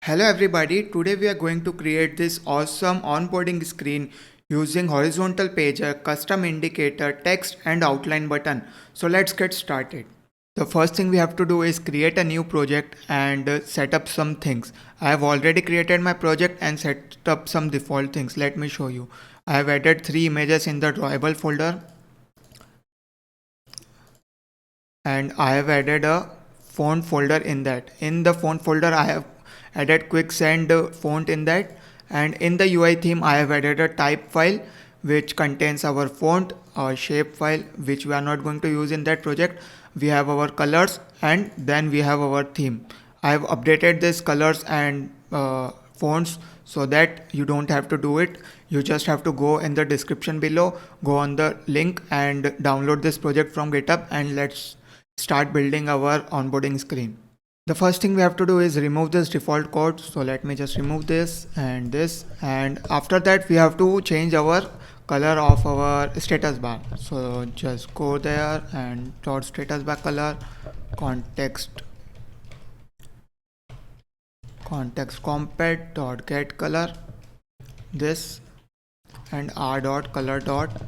Hello everybody, today we are going to create this awesome onboarding screen using horizontal pager, custom indicator, text and outline button. So let's get started. The first thing we have to do is create a new project and set up some things. I have already created my project and set up some default things. Let me show you. I have added 3 images in the drawable folder and I have added a font folder in that. In the font folder I have added quicksand font in that, and in the UI theme I have added a type file which contains our font, our shape file which we are not going to use in that project. We have our colors and then we have our theme. I have updated these colors and fonts so that you don't have to do it. You just have to go in the description below, go on the link and download this project from GitHub, and let's start building our onboarding screen. The first thing we have to do is remove this default code. So let me just remove this, and after that we have to change our color of our status bar. So just go there and dot status bar color, context compat dot get color, this, and r dot color dot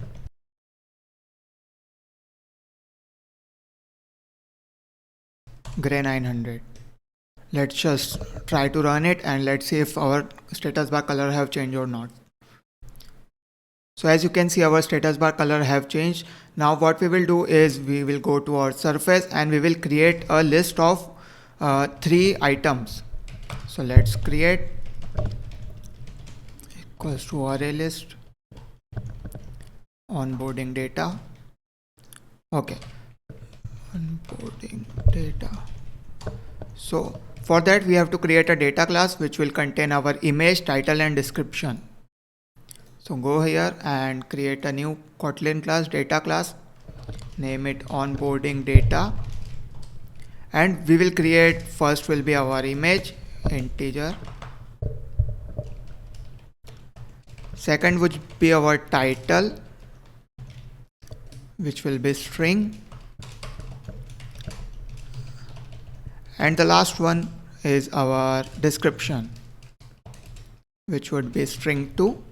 gray 900. Let's just try to run it and let's see if our status bar color have changed or not. So as you can see, our status bar color have changed. Now what we will do is we will go to our surface and we will create a list of 3 items. So let's create equals to array list onboarding data. Okay, onboarding data. So for that we have to create a data class which will contain our image, title and description. So go here and create a new Kotlin class, data class, name it onboarding data, and we will create, first will be our image, integer, second would be our title which will be string, and the last one is our description which would be string 2.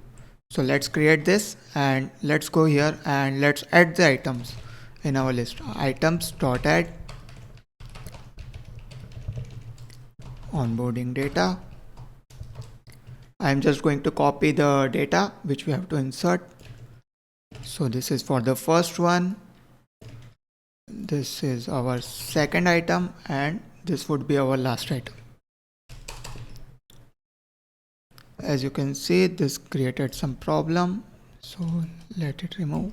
So let's create this and let's go here and let's add the items in our list. Items dot add onboarding data. I'm just going to copy the data which we have to insert. So this is for the first one, this is our second item, and this would be our last item. As you can see, this created some problem, so let it remove.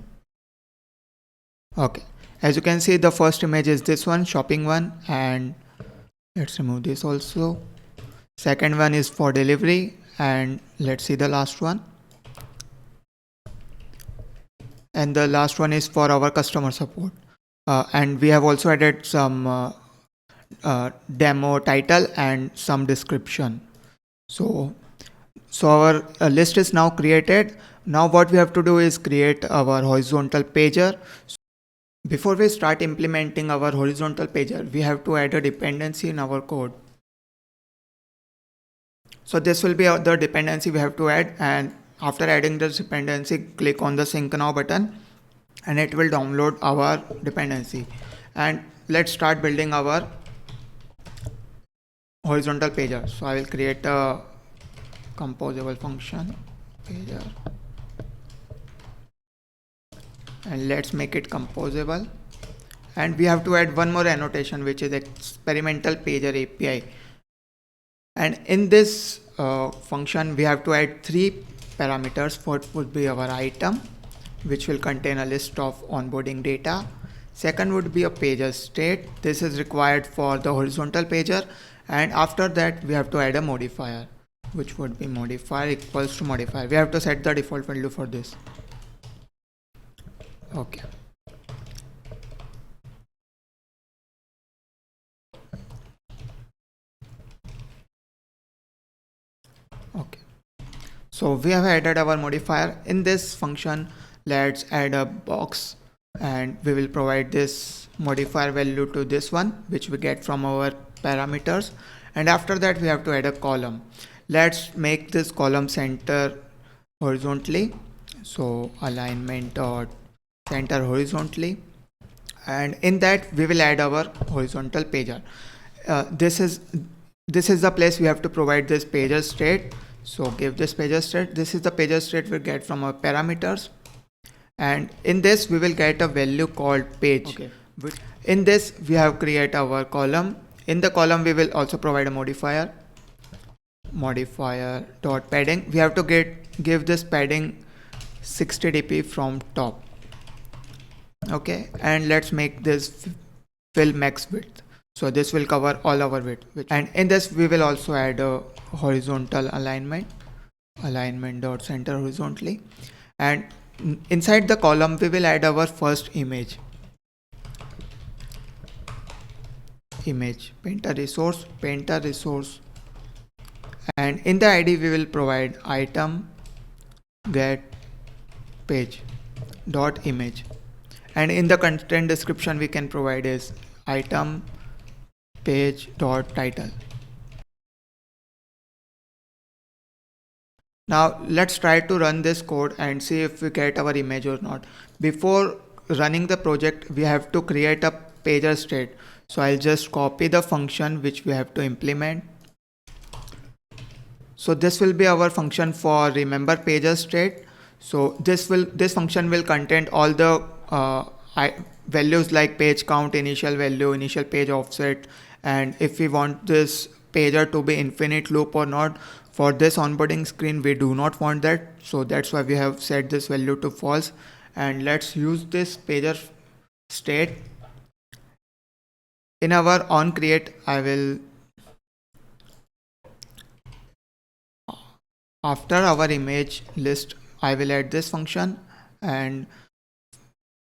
Okay, as you can see, the first image is this one, shopping one, and let's remove this also. Second one is for delivery, and let's see the last one. And the last one is for our customer support. And we have also added some demo title and some description. So our list is now created. Now what we have to do is create our horizontal pager. Before we start implementing our horizontal pager, we have to add a dependency in our code. So this will be the dependency we have to add, and after adding this dependency, click on the sync now button and it will download our dependency. And let's start building our horizontal pager. So I will create a composable function pager and let's make it composable, and we have to add one more annotation which is experimental pager API. And in this function we have to add 3 parameters. First would be our item which will contain a list of onboarding data. Second would be a pager state. This is required for the horizontal pager, and after that we have to add a modifier which would be modifier equals to modifier. We have to set the default value for this. Okay. Okay. So we have added our modifier. In this function, let's add a box and we will provide this modifier value to this one which we get from our parameters, And after that we have to add a column. Let's make this column center horizontally. So alignment dot center horizontally, and in that we will add our horizontal pager. This is the place we have to provide this pager state. So give this pager state. This is the pager state we get from our parameters, and in this we will get a value called page. Okay. In this we have create our column. In the column we will also provide a modifier dot padding. We have to give this padding 60 dp from top. Okay, and let's make this fill max width. So this will cover all our width, and in this we will also add a horizontal alignment dot center horizontally, and inside the column we will add our first image painter resource, and in the id we will provide item get page dot image, and in the content description we can provide is item page dot title. Now let's try to run this code and see if we get our image or not. Before running the project we have to create a pager state. So I'll just copy the function which we have to implement. So this will be our function for remember pager state. So this function will contain all the values like page count, initial value, initial page offset, and if we want this pager to be infinite loop or not. For this onboarding screen we do not want that, so that's why we have set this value to false. And let's use this pager state. In our on create after our image list I will add this function, and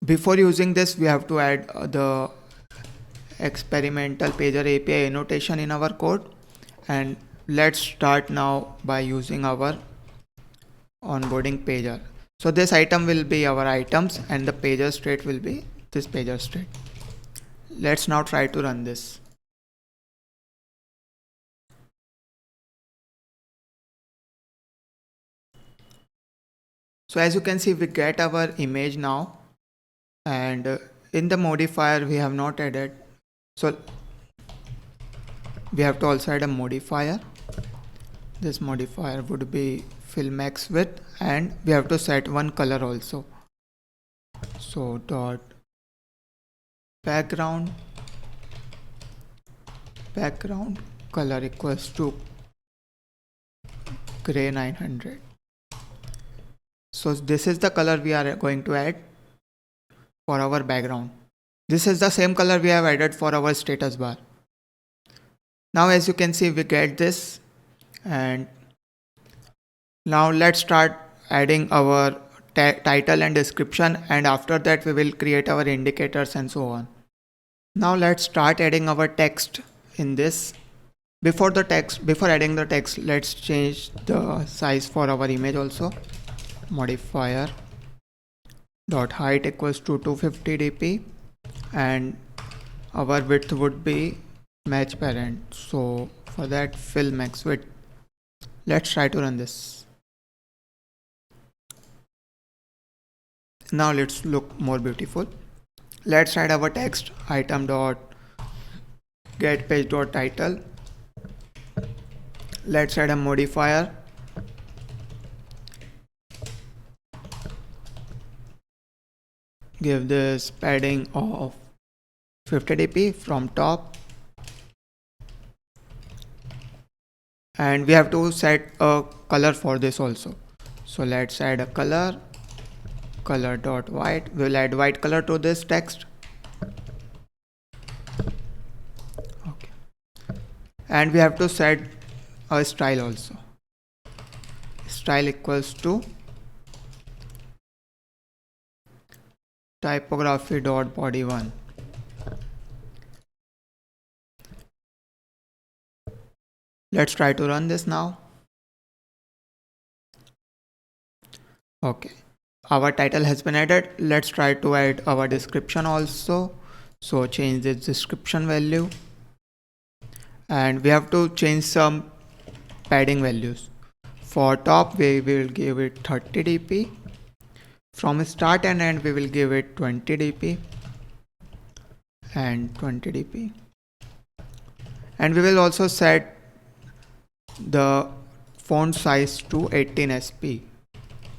before using this we have to add the experimental pager API annotation in our code. And let's start now by using our onboarding pager. So this item will be our items and the pager state will be this pager state. Let's now try to run this. So as you can see we get our image now, and in the modifier we have not added, so we have to also add a modifier. This modifier would be fill max width, and we have to set one color also. So dot background color equals to gray 900. So this is the color we are going to add for our background. This is the same color we have added for our status bar. Now as you can see we get this, and now let's start adding our title and description, and after that we will create our indicators and so on. Now let's start adding our text in this. Before adding the text, let's change the size for our image also. Modifier dot height equals to 250 dp, and our width would be match parent. So for that fill max width. Let's try to run this. Now let's look more beautiful. Let's add our text item dot get page dot title. Let's add a modifier. Give this padding of 50 dp from top, and we have to set a color for this also. So let's add a color dot white. We'll add white color to this text. Okay, and we have to set a style also. Style equals to typography dot body 1. Let's try to run this now. Okay, our title has been added. Let's try to add our description also. So change this description value, and we have to change some padding values. For top we will give it 30 dp. From start and end we will give it 20 dp and 20 dp. And we will also set the font size to 18 sp.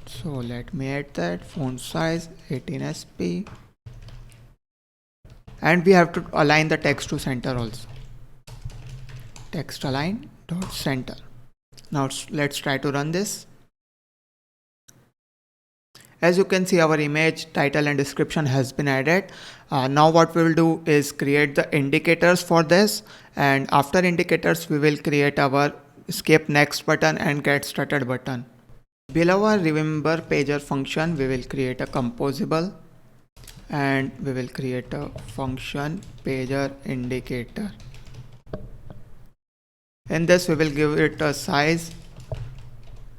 So let me add that font size 18 sp. And we have to align the text to center also. Text align dot center. Now let's try to run this. As you can see, our image, title and description has been added. Now what we will do is create the indicators for this, and after indicators we will create our skip next button and get started button. Below our remember pager function we will create a composable, and we will create a function pager indicator. In this we will give it a size,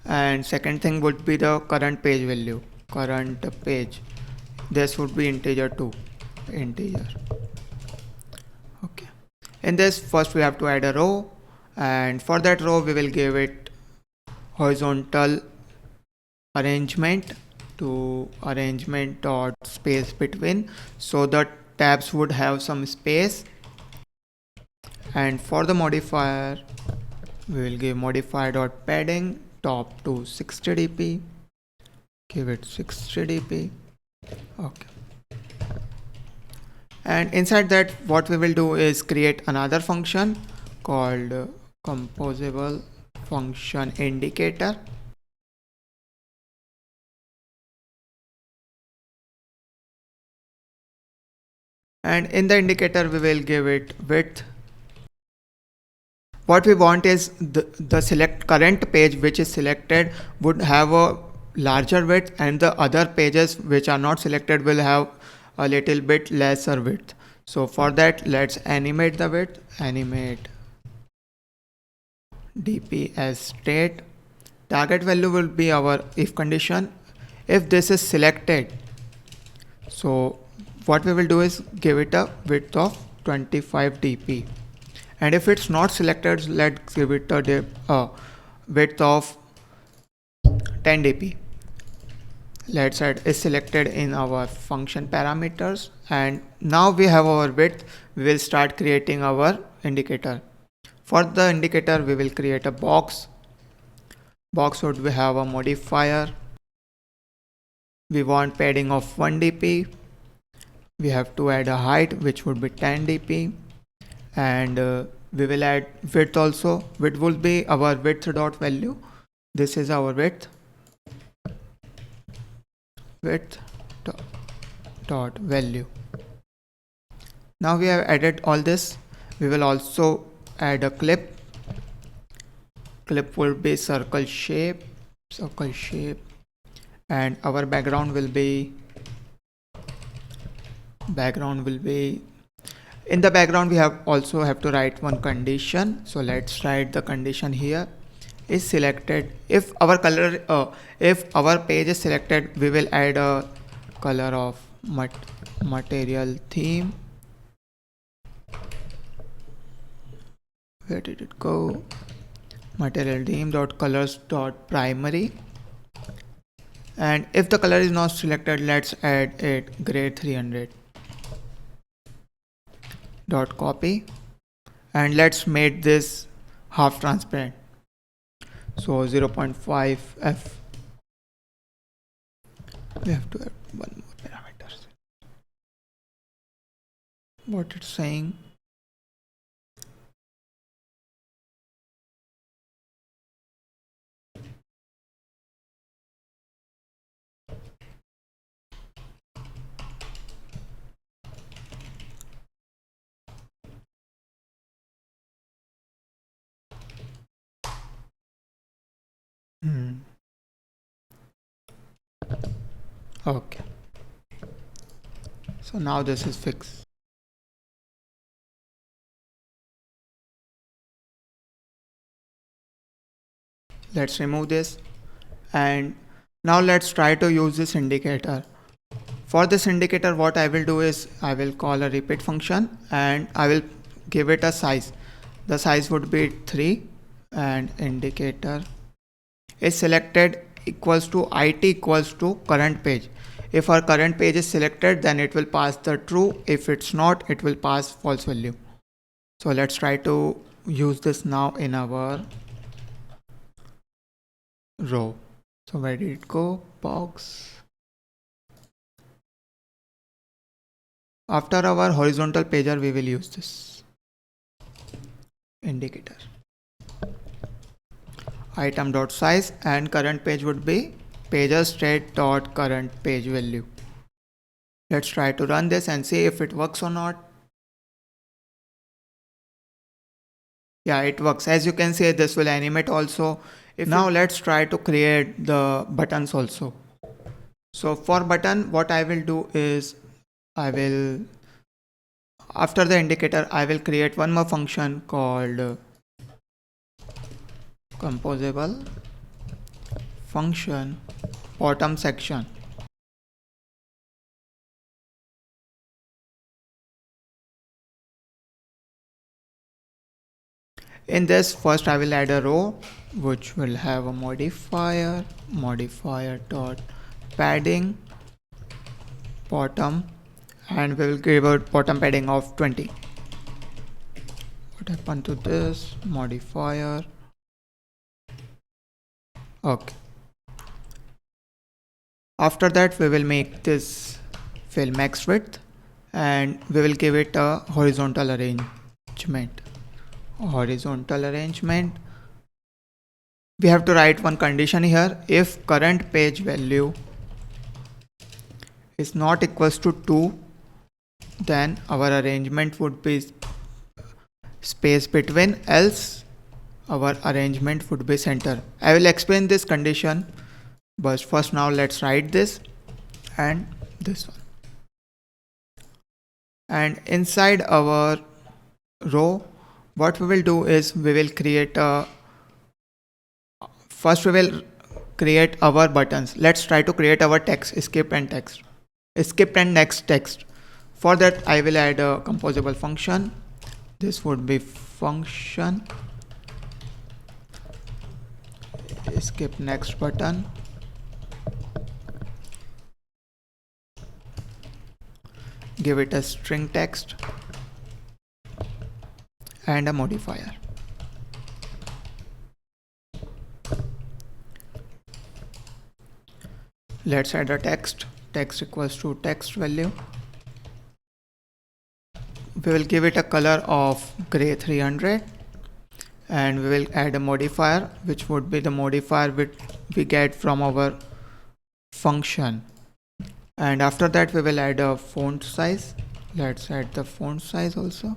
and second thing would be the current page value. Current page, this would be integer 2, integer. Okay, in this first we have to add a row, and for that row we will give it horizontal arrangement to arrangement dot space between, so the tabs would have some space. And for the modifier we will give modifier dot padding top to 60 dp, give it 60 dp. Okay, and inside that what we will do is create another function called composable function indicator. And in the indicator we will give it width. What we want is the select current page which is selected would have a larger width, and the other pages which are not selected will have a little bit lesser width. So for that let's animate the width, animate dp as state. Target value will be our if condition. If this is selected, so what we will do is give it a width of 25 dp, and if it's not selected, let's give it a width of 10 dp. Let's add is selected in our function parameters, and now we have our width. We will start creating our indicator. For the indicator we will create a box. Box would we have a modifier. We want padding of 1 dp. We have to add a height which would be 10 dp, and we will add width also. Width will be our width dot value. This is our width dot value. Now we have added all this. We will also add a clip. Clip will be circle shape, and our background will be in the background we have to write one condition. So let's write the condition here. Is selected. If our page is selected, we will add a color of material theme. Where did it go? Material theme dot colors dot primary. And if the color is not selected, let's add it grade 300 dot copy, and let's make this half transparent. So 0.5 f. We have to add one more parameter. What it's saying. Okay, so now this is fixed. Let's remove this, and now let's try to use this indicator. For this indicator what I will do is I will call a repeat function, and I will give it a size. the size would be 3 and indicator is selected equals to it equals to current page. If our current page is selected, then it will pass the true. If it's not, it will pass false value. So let's try to use this now in our row. So where did it go? Box. After our horizontal pager, we will use this indicator. Item dot size and current page would be pager state dot current page value. Let's try to run this and see if it works or not. Yeah, it works. As you can see, this will animate also. Now let's try to create the buttons also. So for button, what I will do is after the indicator, I will create one more function called composable function bottom section. In this, first I will add a row which will have a modifier dot padding bottom, and we will give a bottom padding of 20. What happened to this modifier? Okay. After that, we will make this fill max width and we will give it a horizontal arrangement. We have to write one condition here. If current page value is not equals to 2, then our arrangement would be space between, else our arrangement would be center. I will explain this condition, but first now let's write this and this one. And inside our row, what we will do is we will create first we will create our buttons. Let's try to create our text, skip and next text. For that, I will add a composable function. This would be function skip next button. Give it a string text and a modifier. Let's add a text equals to text value. We will give it a color of gray 300 and we will add a modifier which would be the modifier which we get from our function. And after that we will add a font size. Let's add the font size also.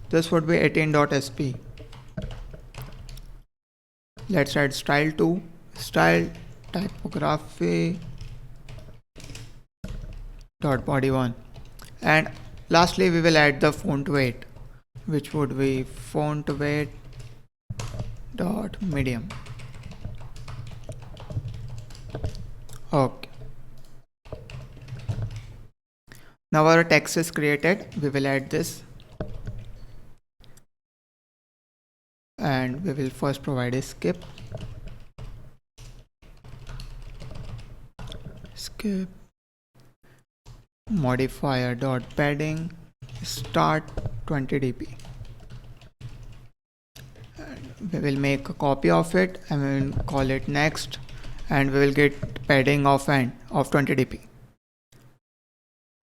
This would be 18.sp. Let's add style to style typography dot body 1. And lastly we will add the font weight, which would be font weight dot medium. Okay. Now our text is created. We will add this. And we will first provide a skip modifier dot padding start 20 dp, and we will make a copy of it and we will call it next, and we will get padding of 20 dp.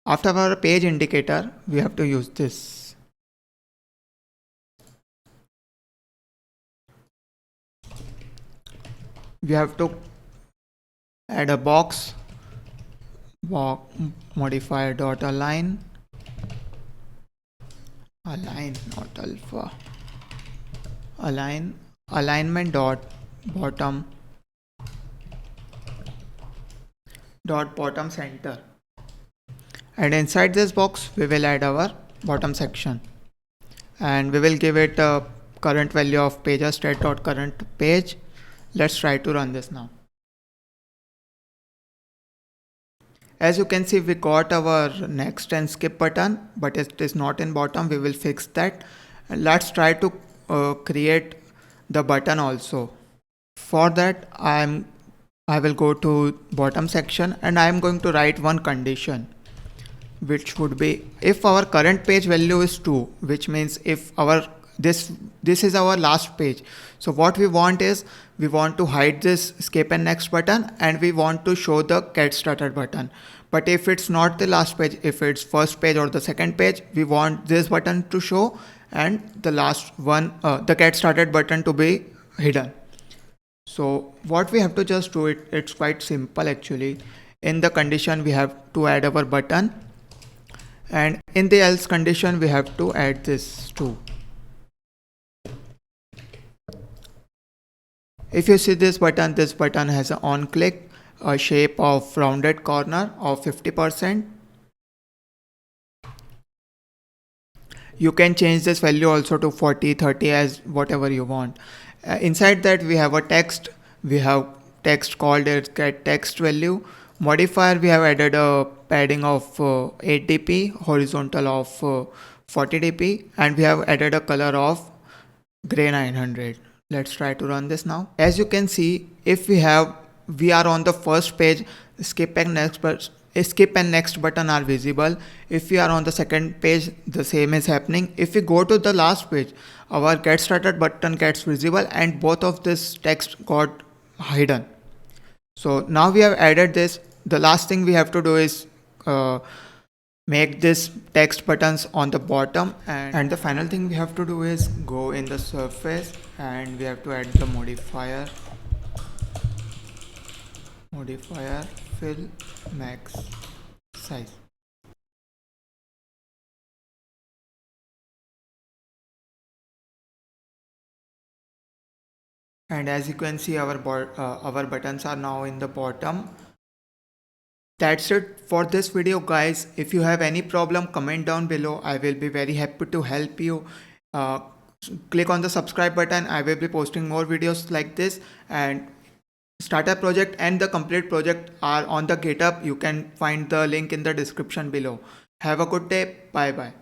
After our page indicator, we have to use this. We have to add a box modifier dot align not alpha, alignment dot bottom center, and inside this box we will add our bottom section and we will give it a current value of pager state dot current page. Let's try to run this now. As you can see, we got our next and skip button, but it is not in bottom. We will fix that. And let's try to create the button also. For that, I will go to bottom section and I am going to write one condition, which would be if our current page value is 2, which means if our this is our last page. So what we want is, we want to hide this skip and next button and we want to show the get started button. But if it's not the last page, if it's first page or the second page, we want this button to show and the last one, the get started button, to be hidden. So what we have to just do it's quite simple actually. In the condition we have to add our button, and in the else condition we have to add this too. If you see this button has an on click, a shape of rounded corner of 50%. You can change this value also to 40, 30, as whatever you want. Inside that we have a text. We have text called as get text value. Modifier, we have added a padding of 8 dp, horizontal of 40 dp, and we have added a color of gray 900. Let's try to run this now. As you can see, if we are on the first page, skip and next button are visible. If we are on the second page, the same is happening. If we go to the last page, our get started button gets visible and both of this text got hidden. So now we have added this. The last thing we have to do is make this text buttons on the bottom, and the final thing we have to do is go in the surface and we have to add the modifier fill max size. And as you can see, our buttons are now in the bottom. That's it for this video, guys. If you have any problem, comment down below. I will be very happy to help you. Click on the subscribe button. I will be posting more videos like this, and starter project and the complete project are on the GitHub. You can find the link in the description below. Have a good day. Bye bye.